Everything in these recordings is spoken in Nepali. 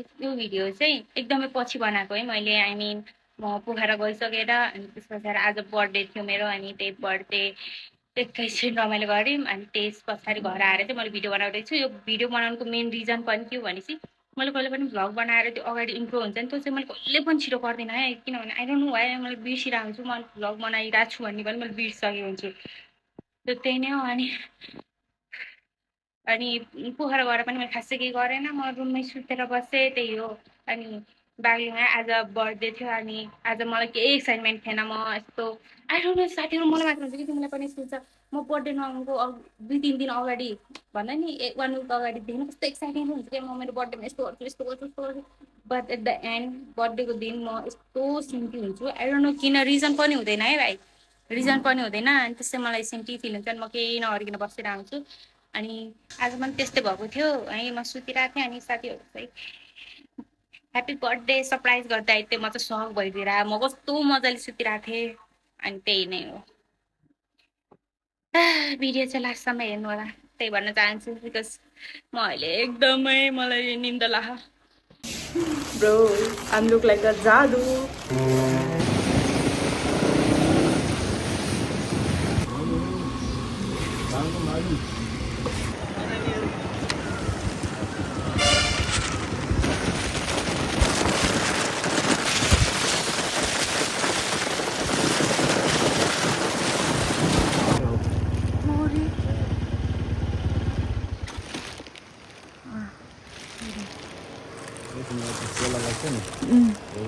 त्यो भिडियो चाहिँ एकदमै पछि बनाएको है मैले। आई मिन म पोखरा गइसकेर अनि त्यस पछाडि आज बर्थडे थियो मेरो अनि त्यही बर्थडे एकैछिन रमाइलो गऱ्यौँ अनि त्यस पछाडि घर आएर चाहिँ मैले भिडियो बनाउँदैछु। यो भिडियो बनाउनुको मेन रिजन पनि के हो भनेपछि मैले कहिले पनि भ्लग बनाएर त्यो अगाडि इन्ट्रो हुन्छ नि त्यो चाहिँ मैले कहिले पनि छिटो गर्दिनँ है। किनभने आई डोन्ट नो वाइ मैले बिर्सिरहेको हुन्छु म भ्लग बनाइरहेको छु भन्ने पनि मैले बिर्सिसकेको हुन्छु। त्यो त्यही नै हो। अनि पोखरा गएर पनि मैले खासै केही गरेन, म रुममै सुतेर बसेँ त्यही हो। अनि बागलुङमा आज बर्थडे थियो अनि आज मलाई केही एक्साइटमेन्ट थिएन। म यस्तो आई डोन्ट नो साथीहरू मलाई मात्र हुन्छ कि तिमीलाई पनि यस्तो हुन्छ। म बर्थडे नआउनुको 2-3 दिन अगाडि भन्दा नि 1 विक अगाडिदेखि कस्तो एक्साइटेड हुन्छ कि म मेरो बर्थडेमा यस्तो गर्छु यस्तो गर्छु यस्तो गर्छु। बट एट द एन्ड बर्थडेको दिन म यस्तो सिम्पी हुन्छु। आई डोन्ट नो किन, रिजन पनि हुँदैन है भाइ, रिजन पनि हुँदैन। अनि त्यसै मलाई सिम्पी फिल हुन्छ अनि म केही नगरिकन बसिरहेको हुन्छु। अनि आज पनि त्यस्तै भएको थियो है। म सुतिरहेको थिएँ अनि साथीहरू चाहिँ ह्याप्पी बर्थडे सरप्राइज गर्दै आइदियो। म चाहिँ सक भइदिएर म कस्तो मजाले सुतिरहेको थिएँ। अनि त्यही नै हो। भिडियो चाहिँ लास्टसम्म हेर्नु होला त्यही भन्न चाहन्छु बिकज म अहिले एकदमै मलाई निन्द लाग्यो। Bro, I'm look like a jadoo.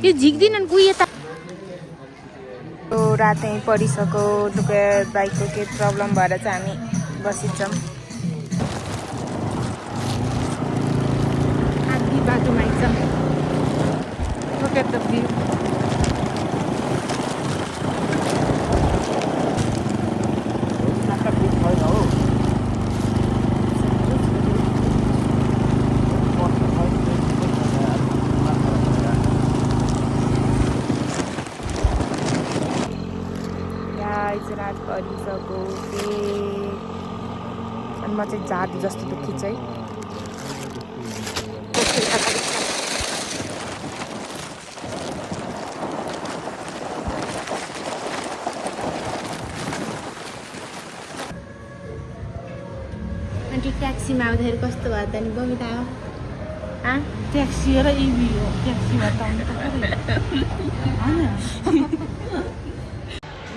यो झिक्दिनन् कुही यता रातै परिसक्यो बाइकको के प्रब्लम भएर चाहिँ हामी बसिन्छौँ। आधी बाटोमा आइछौँ। Look at the view. रात परिसक्यो अनि म चाहिँ जादु जस्तो दुःखी चाहिँ अनि ट्याक्सीमा आउँदाखेरि कस्तो भयो त नि बमिता हो ट्याक्सी र इभी हो। ट्याक्सीमा त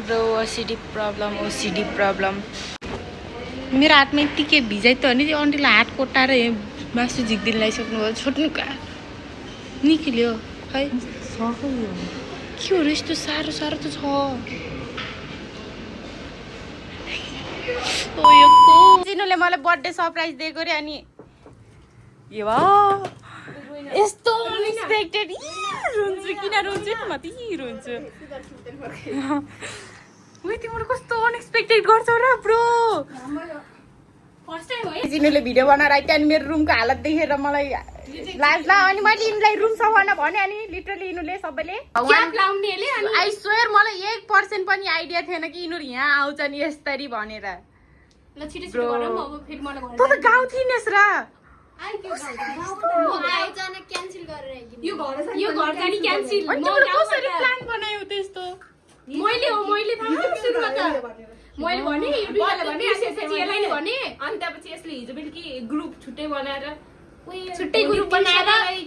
ब्रो ओसिडी प्रब्लम मेरो हातमा यत्तिकै भिजाइ त हो नि। त्यो आन्टीलाई हात कोट्टाएर मासु झिक्दिन लगाइसक्नु भयो। छोड्नु कहाँ निक्ल्यो खै के हो र यस्तो साह्रो त छ। जिनुले मलाई बर्थडे सरप्राइज दिएको रे अनि यस्तो अनएक्सपेक्टेड रुन्छु किन रुन्छु म त रुन्छु। तिम्रो कस्तो अनएक्सपेक्टेड गर्छौ र ब्रो। जिनुले भिडियो बनाएर आइत्यो अनि मेरो रुमको हालत देखेर मलाई लाज लाग्यो अनि मैले यिनीलाई रुम सफाउन भने अनि लिटरली यिनीहरूले सबैले आई स्वेयर मलाई 1% पनि आइडिया थिएन कि यिनीहरू यहाँ आउँछन् यसरी भनेर। त गाउँ थिइनस् र कसरी प्लान बनायौ त्यस्तो। मैले भने युट्युबले भने अनि त्यसपछि यसले हिजो बेलुकी ग्रुप छुट्टै बनाएर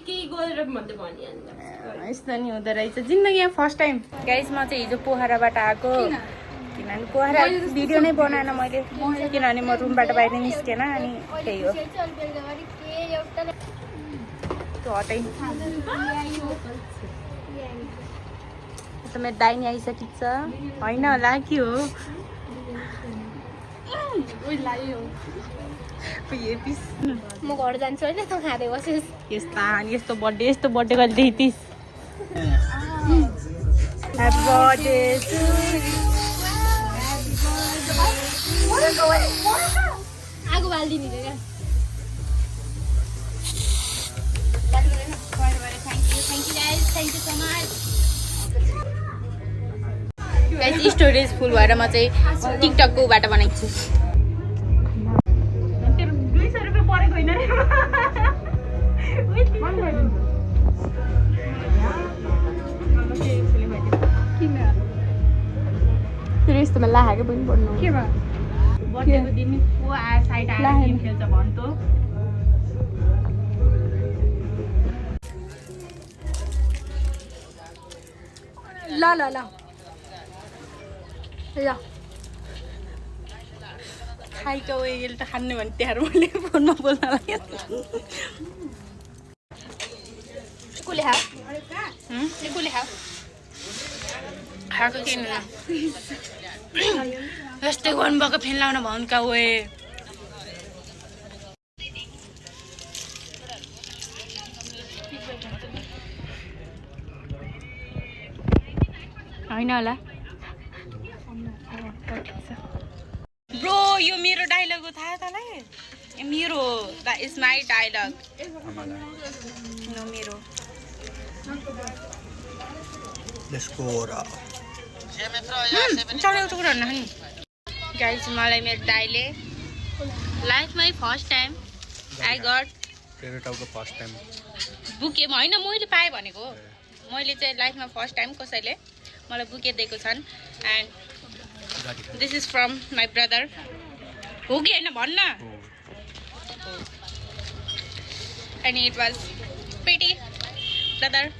केही गरेर भन्दै भन्यो यस्तो नि हुँदो रहेछ जिन्दगी यहाँ फर्स्ट टाइम। गाइस म चाहिँ हिजो पोखराबाट आएको किनभने पोखरा भिडियो नै बनाएन मैले किनभने म रुमबाट बाहिर निस्केन अनि त्यही हो। त्यो हटै मेरो दाहिनी आइसकेको छ होइन होला के हो म घर जान्छु होइन त खाँदै बसेस् यस्तो बर्थडे कहिले देखिस्। Happy birthday to you. आगो बाल्दिनी रे गाइस स्टोरेज फुल भएर म चाहिँ टिकटकको बाट बनाइछु। 200 रुपैयाँ परेको होइन रे यस्तोमा लाहाकै पनि पढ्नु के भयो बर्थडेको दिन को साइड आएर गेम खेल्छ भन्तो ल ल ल ल खाइका उयो त खान्ने भने त्यहाँ मैले फोनमा बोल्न लाग्यो कुले हाउ कुले खाएको किन यस्तै गर्नुभएको फेन लाउन भन्का ओए होइन होला ब्रो यो मेरो डायलग हो थाहा तँलाई मेरो that is my dialogue no मेरो चढेको टुक्रो नि गाइस मलाई मेरो दाइले लाइफमै फर्स्ट टाइम आई गट बुकेमा होइन मैले पाएँ भनेको मैले चाहिँ लाइफमा फर्स्ट टाइम कसैले मलाई बुके दिएको छन् and this is from my brother हो कि होइन भन्न and it was pretty brother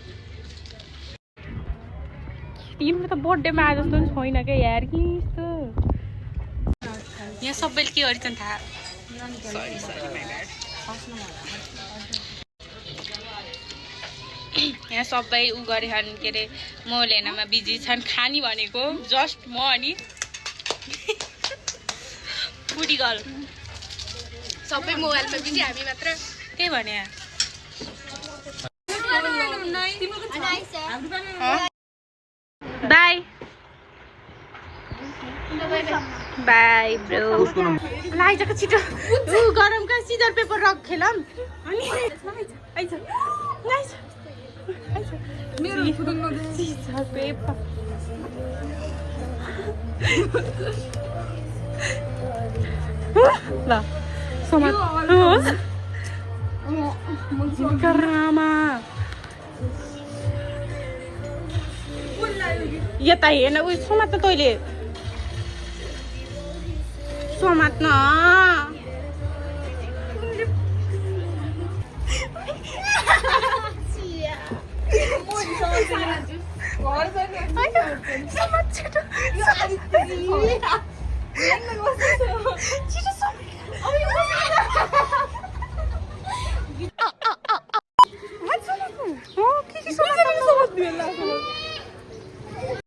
तिम्रो त बर्थडेमा आए जस्तो पनि छैन क्या यार कि यस्तो यहाँ सबैले के गरेछन् थाहा सरी माई ब्याड यहाँ सबै उ गरेछन् के अरे म लेनमा बिजी छन् खानी भनेको जस्ट म अनि फुडी गर्ल सबै मोबाइलमा बिजी हामी मात्र त्यही भने बाई बाई ब्रो आइजको छिटो ऊ गरमका सिजर पेपर रक खेलौँ अनि आइज मेरो फुडिङमा सिजर पेपर ल समात करामा यता हेर्न उयो समात्न तैँले समात्न